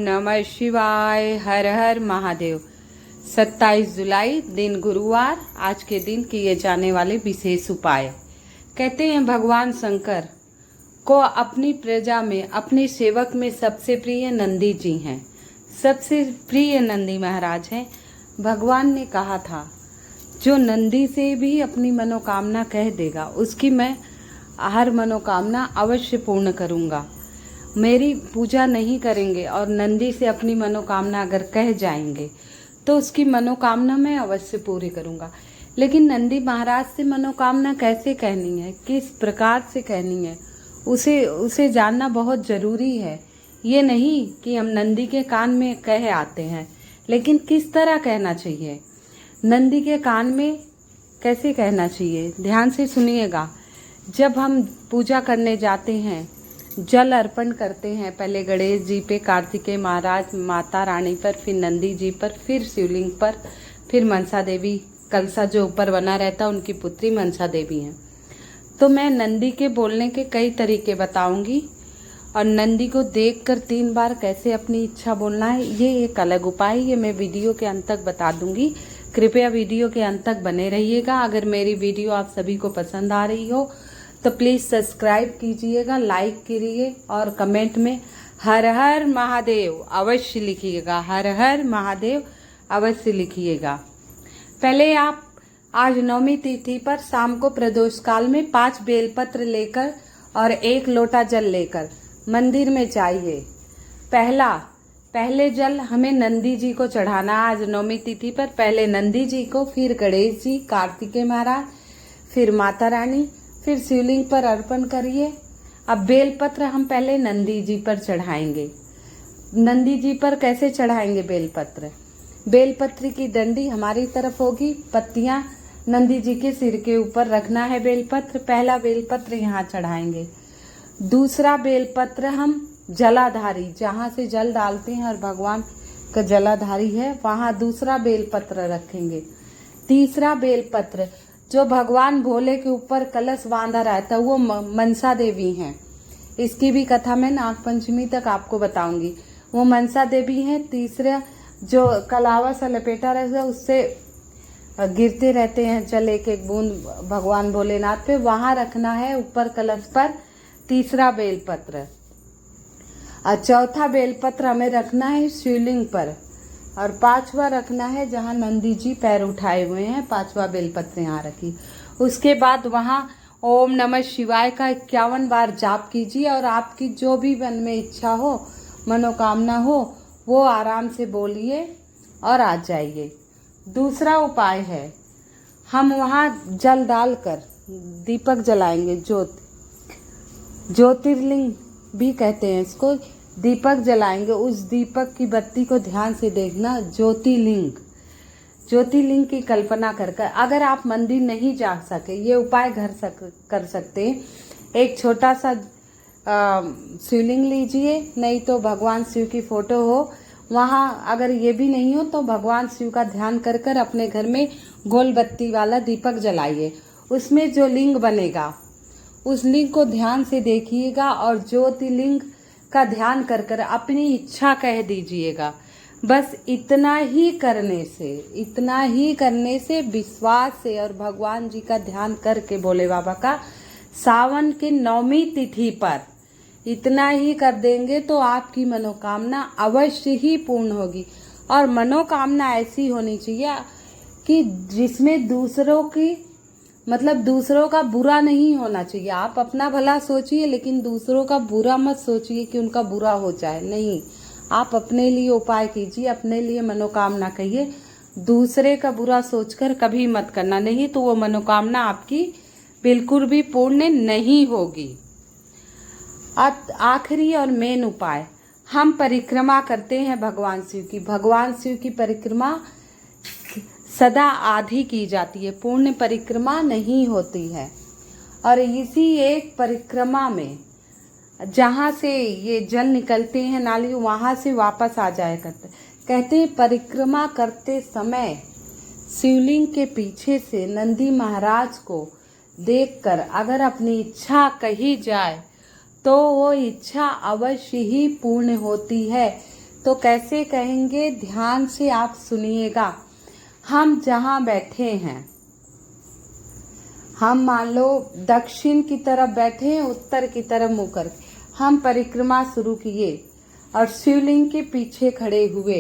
नमः शिवाय। हर हर महादेव। 27 जुलाई दिन गुरुवार। आज के दिन किए जाने वाले विशेष उपाय। कहते हैं भगवान शंकर को अपनी प्रजा में, अपने सेवक में सबसे प्रिय नंदी जी हैं। सबसे प्रिय नंदी महाराज हैं। भगवान ने कहा था जो नंदी से भी अपनी मनोकामना कह देगा उसकी मैं हर मनोकामना अवश्य पूर्ण करूँगा। मेरी पूजा नहीं करेंगे और नंदी से अपनी मनोकामना अगर कह जाएंगे तो उसकी मनोकामना मैं अवश्य पूरी करूँगा। लेकिन नंदी महाराज से मनोकामना कैसे कहनी है, किस प्रकार से कहनी है, उसे जानना बहुत ज़रूरी है। ये नहीं कि हम नंदी के कान में कह आते हैं, लेकिन किस तरह कहना चाहिए, नंदी के कान में कैसे कहना चाहिए, ध्यान से सुनिएगा। जब हम पूजा करने जाते हैं, जल अर्पण करते हैं, पहले गणेश जी पे, कार्तिकेय महाराज, माता रानी पर, फिर नंदी जी पर, फिर शिवलिंग पर, फिर मनसा देवी, कलसा जो ऊपर बना रहता है उनकी पुत्री मनसा देवी हैं। तो मैं नंदी के बोलने के कई तरीके बताऊंगी और नंदी को देखकर 3 बार कैसे अपनी इच्छा बोलना है, ये एक अलग उपाय, ये मैं वीडियो के अंत तक बता दूंगी। कृपया वीडियो के अंत तक बने रहिएगा। अगर मेरी वीडियो आप सभी को पसंद आ रही हो तो प्लीज़ सब्सक्राइब कीजिएगा, लाइक करिए और कमेंट में हर हर महादेव अवश्य लिखिएगा। हर हर महादेव अवश्य लिखिएगा। पहले आप आज नवमी तिथि पर शाम को प्रदोष काल में 5 बेलपत्र लेकर और 1 लोटा जल लेकर मंदिर में जाइए। पहले जल हमें नंदी जी को चढ़ाना। आज नवमी तिथि पर पहले नंदी जी को, फिर गणेश जी, कार्तिकेय महाराज, फिर माता रानी, फिर शिवलिंग पर अर्पण करिए। अब बेलपत्र हम पहले नंदी जी पर चढ़ाएंगे। नंदी जी पर कैसे चढ़ाएंगे बेलपत्र? बेलपत्र की डंडी हमारी तरफ होगी, पत्तियां नंदी जी के सिर के ऊपर रखना है बेलपत्र। पहला बेलपत्र यहाँ चढ़ाएंगे। दूसरा बेलपत्र हम जलाधारी, जहाँ से जल डालते हैं और भगवान का जलाधारी है, वहाँ दूसरा बेलपत्र रखेंगे। तीसरा बेलपत्र जो भगवान भोले के ऊपर कलश बांधा रहता है वो मनसा देवी हैं। इसकी भी कथा मैं नागपंचमी तक आपको बताऊंगी। वो मनसा देवी हैं। तीसरा जो कलावा सा लपेटा रहता है उससे गिरते रहते हैं जल, एक एक बूंद भगवान भोलेनाथ पे, वहाँ रखना है ऊपर कलश पर तीसरा बेलपत्र। और चौथा बेलपत्र हमें रखना है शिवलिंग पर और 5वां रखना है जहाँ नंदी जी पैर उठाए हुए हैं। 5वां बेलपत्र यहाँ रखी। उसके बाद वहाँ ओम नमः शिवाय का 51 बार जाप कीजिए और आपकी जो भी मन में इच्छा हो, मनोकामना हो, वो आराम से बोलिए और आ जाइए। दूसरा उपाय है हम वहाँ जल डालकर दीपक जलाएंगे। ज्योतिर्लिंग भी कहते हैं इसको। दीपक जलाएंगे। उस दीपक की बत्ती को ध्यान से देखना। ज्योतिर्लिंग की कल्पना कर अगर आप मंदिर नहीं जा सके, ये उपाय घर कर सकते हैं। एक छोटा सा शिवलिंग लीजिए, नहीं तो भगवान शिव की फोटो हो, वहाँ अगर ये भी नहीं हो तो भगवान शिव का ध्यान कर अपने घर में गोल बत्ती वाला दीपक जलाइए। उसमें जो लिंग बनेगा उस लिंग को ध्यान से देखिएगा और ज्योतिर्लिंग का ध्यान कर अपनी इच्छा कह दीजिएगा। बस इतना ही करने से विश्वास से और भगवान जी का ध्यान करके, भोले बाबा का, सावन के नवमी तिथि पर इतना ही कर देंगे तो आपकी मनोकामना अवश्य ही पूर्ण होगी। और मनोकामना ऐसी होनी चाहिए कि जिसमें दूसरों का बुरा नहीं होना चाहिए। आप अपना भला सोचिए लेकिन दूसरों का बुरा मत सोचिए कि उनका बुरा हो जाए। नहीं, आप अपने लिए उपाय कीजिए, अपने लिए मनोकामना कहिए। दूसरे का बुरा सोचकर कभी मत करना, नहीं तो वो मनोकामना आपकी बिल्कुल भी पूर्ण नहीं होगी। आखिरी और मेन उपाय, हम परिक्रमा करते हैं भगवान शिव की। भगवान शिव की परिक्रमा सदा आधी की जाती है, पूर्ण परिक्रमा नहीं होती है। और इसी एक परिक्रमा में जहाँ से ये जल निकलते हैं नाली, वहाँ से वापस आ जाया करते। कहते हैं परिक्रमा करते समय शिवलिंग के पीछे से नंदी महाराज को देखकर अगर अपनी इच्छा कही जाए तो वो इच्छा अवश्य ही पूर्ण होती है। तो कैसे कहेंगे, ध्यान से आप सुनिएगा। हम जहाँ बैठे हैं, हम मान लो दक्षिण की तरफ बैठे हैं, उत्तर की तरफ मुँह करके हम परिक्रमा शुरू किए और शिवलिंग के पीछे खड़े हुए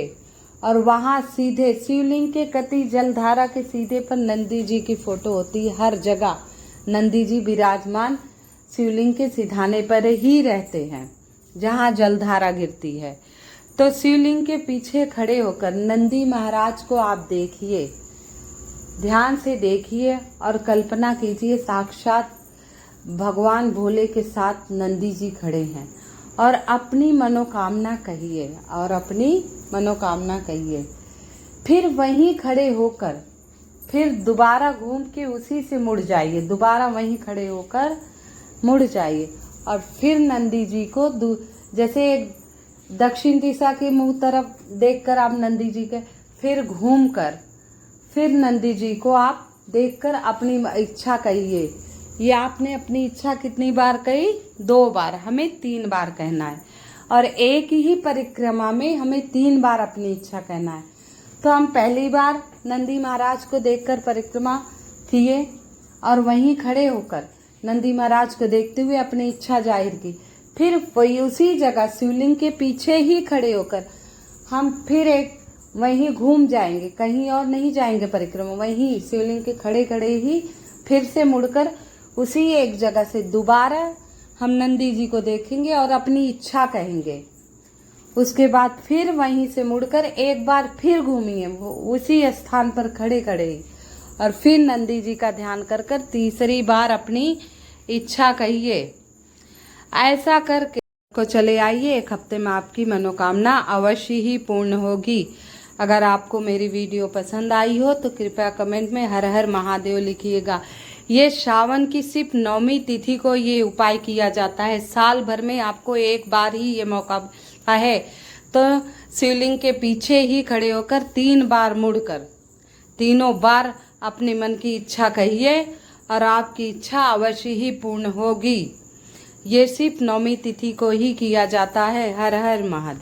और वहाँ सीधे शिवलिंग के कति जलधारा के सीधे पर नंदी जी की फोटो होती है। हर जगह नंदी जी विराजमान शिवलिंग के सिधाने पर ही रहते हैं जहाँ जलधारा गिरती है। तो शिवलिंग के पीछे खड़े होकर नंदी महाराज को आप देखिए, ध्यान से देखिए और कल्पना कीजिए साक्षात भगवान भोले के साथ नंदी जी खड़े हैं और अपनी मनोकामना कहिए और अपनी मनोकामना कहिए। फिर वहीं खड़े होकर फिर दोबारा घूम के उसी से मुड़ जाइए, दोबारा वहीं खड़े होकर मुड़ जाइए और फिर नंदी जी को जैसे दक्षिण दिशा के मुंह तरफ देखकर आप नंदी जी के फिर घूम कर फिर नंदी जी को आप देखकर अपनी इच्छा कहिए। ये आपने अपनी इच्छा कितनी बार कही? 2 बार। हमें 3 बार कहना है और एक ही परिक्रमा में हमें 3 बार अपनी इच्छा कहना है। तो हम पहली बार नंदी महाराज को देखकर परिक्रमा किए और वहीं खड़े होकर नंदी महाराज को देखते हुए अपनी इच्छा जाहिर की। फिर वही उसी जगह शिवलिंग के पीछे ही खड़े होकर हम फिर एक वहीं घूम जाएंगे, कहीं और नहीं जाएंगे परिक्रमा, वहीं शिवलिंग के खड़े खड़े ही फिर से मुड़कर उसी एक जगह से दोबारा हम नंदी जी को देखेंगे और अपनी इच्छा कहेंगे। उसके बाद फिर वहीं से मुड़कर एक बार फिर घूमेंगे उसी स्थान पर खड़े खड़े और फिर नंदी जी का ध्यान कर कर तीसरी बार अपनी इच्छा कहिए। ऐसा करके को चले आइए, 1 हफ्ते में आपकी मनोकामना अवश्य ही पूर्ण होगी। अगर आपको मेरी वीडियो पसंद आई हो तो कृपया कमेंट में हर हर महादेव लिखिएगा। ये श्रावण की सिर्फ 9वीं तिथि को ये उपाय किया जाता है। साल भर में आपको एक बार ही ये मौका मिलता है। तो शिवलिंग के पीछे ही खड़े होकर 3 बार मुड़कर तीनों बार अपने मन की इच्छा कहिए और आपकी इच्छा अवश्य ही पूर्ण होगी। ये सिर्फ 9वीं तिथि को ही किया जाता है। हर हर महादेव।